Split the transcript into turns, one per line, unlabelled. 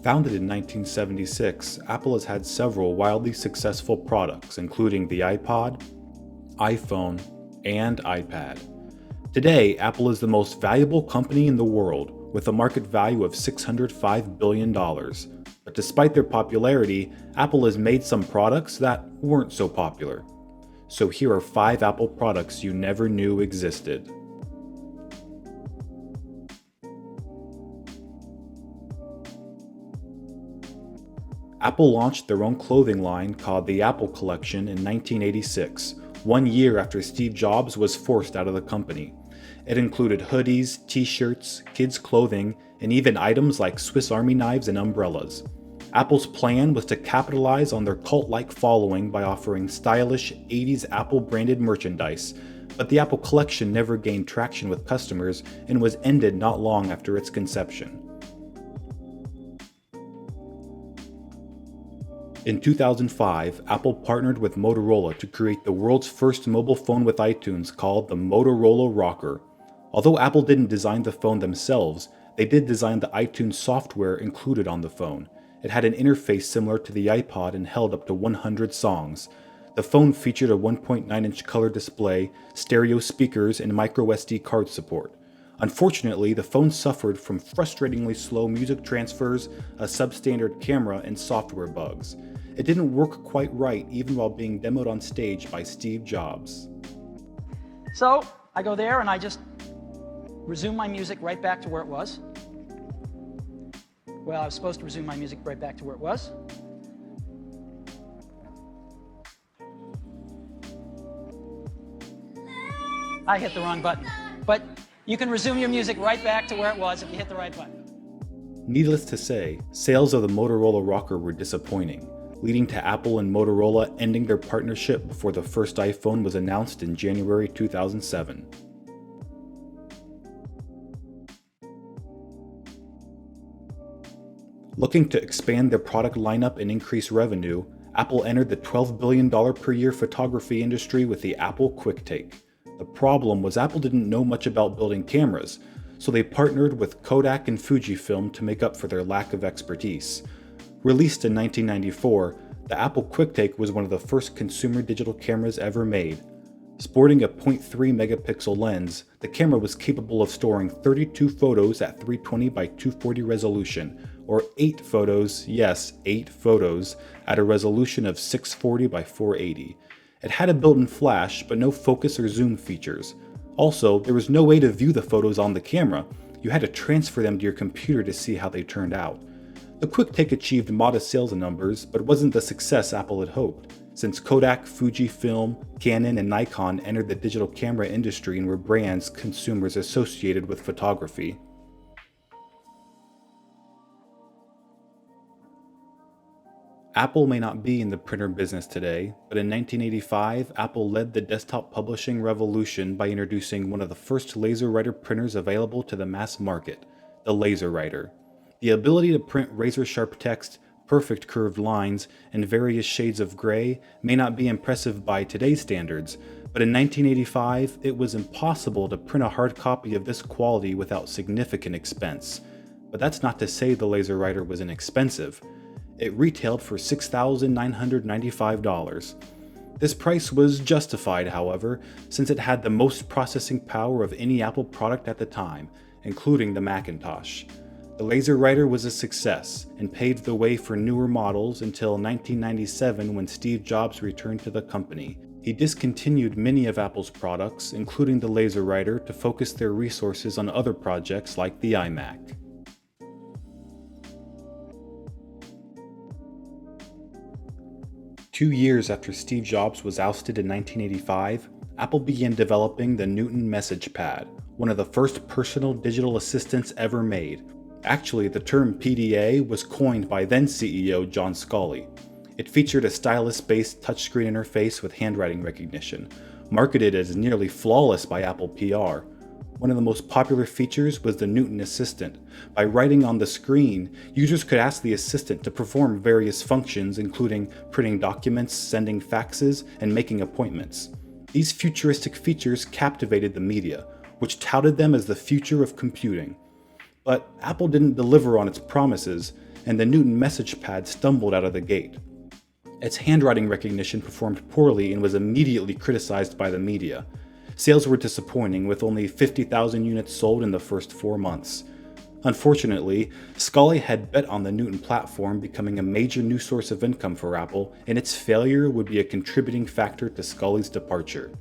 Founded in 1976, Apple has had several wildly successful products, including the iPod, iPhone, and iPad. Today, Apple is the most valuable company in the world, with a market value of $605 billion. But despite their popularity, Apple has made some products that weren't so popular. So here are 5 Apple products you never knew existed. Apple launched their own clothing line called the Apple Collection in 1986, 1 year after Steve Jobs was forced out of the company. It included hoodies, t-shirts, kids' clothing, and even items like Swiss Army knives and umbrellas. Apple's plan was to capitalize on their cult-like following by offering stylish 80s Apple-branded merchandise, but the Apple Collection never gained traction with customers and was ended not long after its conception. In 2005, Apple partnered with Motorola to create the world's first mobile phone with iTunes called the Motorola Rocker. Although Apple didn't design the phone themselves, they did design the iTunes software included on the phone. It had an interface similar to the iPod and held up to 100 songs. The phone featured a 1.9-inch color display, stereo speakers, and microSD card support. Unfortunately, the phone suffered from frustratingly slow music transfers, a substandard camera, and software bugs. It didn't work quite right even while being demoed on stage by Steve Jobs.
So I go there and I just resume my music right back to where it was. Well, I was supposed to resume my music right back to where it was. I hit the wrong button. But you can resume your music right back to where it was if you hit the right button.
Needless to say, sales of the Motorola Rocker were disappointing, leading to Apple and Motorola ending their partnership before the first iPhone was announced in January 2007. Looking to expand their product lineup and increase revenue, Apple entered the $12 billion per year photography industry with the Apple QuickTake. The problem was Apple didn't know much about building cameras, so they partnered with Kodak and Fujifilm to make up for their lack of expertise. Released in 1994, the Apple QuickTake was one of the first consumer digital cameras ever made. Sporting a 0.3 megapixel lens, the camera was capable of storing 32 photos at 320 by 240 resolution, or 8 photos, yes, 8 photos, at a resolution of 640 by 480. It had a built-in flash, but no focus or zoom features. Also, there was no way to view the photos on the camera. You had to transfer them to your computer to see how they turned out. The QuickTake achieved modest sales numbers, but wasn't the success Apple had hoped, since Kodak, Fujifilm, Canon, and Nikon entered the digital camera industry and were brands consumers associated with photography. Apple may not be in the printer business today, but in 1985, Apple led the desktop publishing revolution by introducing one of the first Laserwriter printers available to the mass market, the Laserwriter. The ability to print razor-sharp text, perfect curved lines, and various shades of gray may not be impressive by today's standards, but in 1985, it was impossible to print a hard copy of this quality without significant expense. But that's not to say the Laserwriter was inexpensive. It retailed for $6,995. This price was justified, however, since it had the most processing power of any Apple product at the time, including the Macintosh. The Laserwriter was a success and paved the way for newer models until 1997 when Steve Jobs returned to the company. He discontinued many of Apple's products, including the Laserwriter, to focus their resources on other projects like the iMac. Two years after Steve Jobs was ousted in 1985, Apple began developing the Newton MessagePad, one of the first personal digital assistants ever made. Actually, the term PDA was coined by then CEO John Sculley. It featured a stylus-based touchscreen interface with handwriting recognition, marketed as nearly flawless by Apple PR. One of the most popular features was the Newton Assistant. By writing on the screen, users could ask the assistant to perform various functions, including printing documents, sending faxes, and making appointments. These futuristic features captivated the media, which touted them as the future of computing. But Apple didn't deliver on its promises. and the Newton MessagePad stumbled out of the gate. Its handwriting recognition performed poorly and was immediately criticized by the media. Sales were disappointing, with only 50,000 units sold in the first 4 months. Unfortunately, Scully had bet on the Newton platform becoming a major new source of income for Apple, and its failure would be a contributing factor to Scully's departure.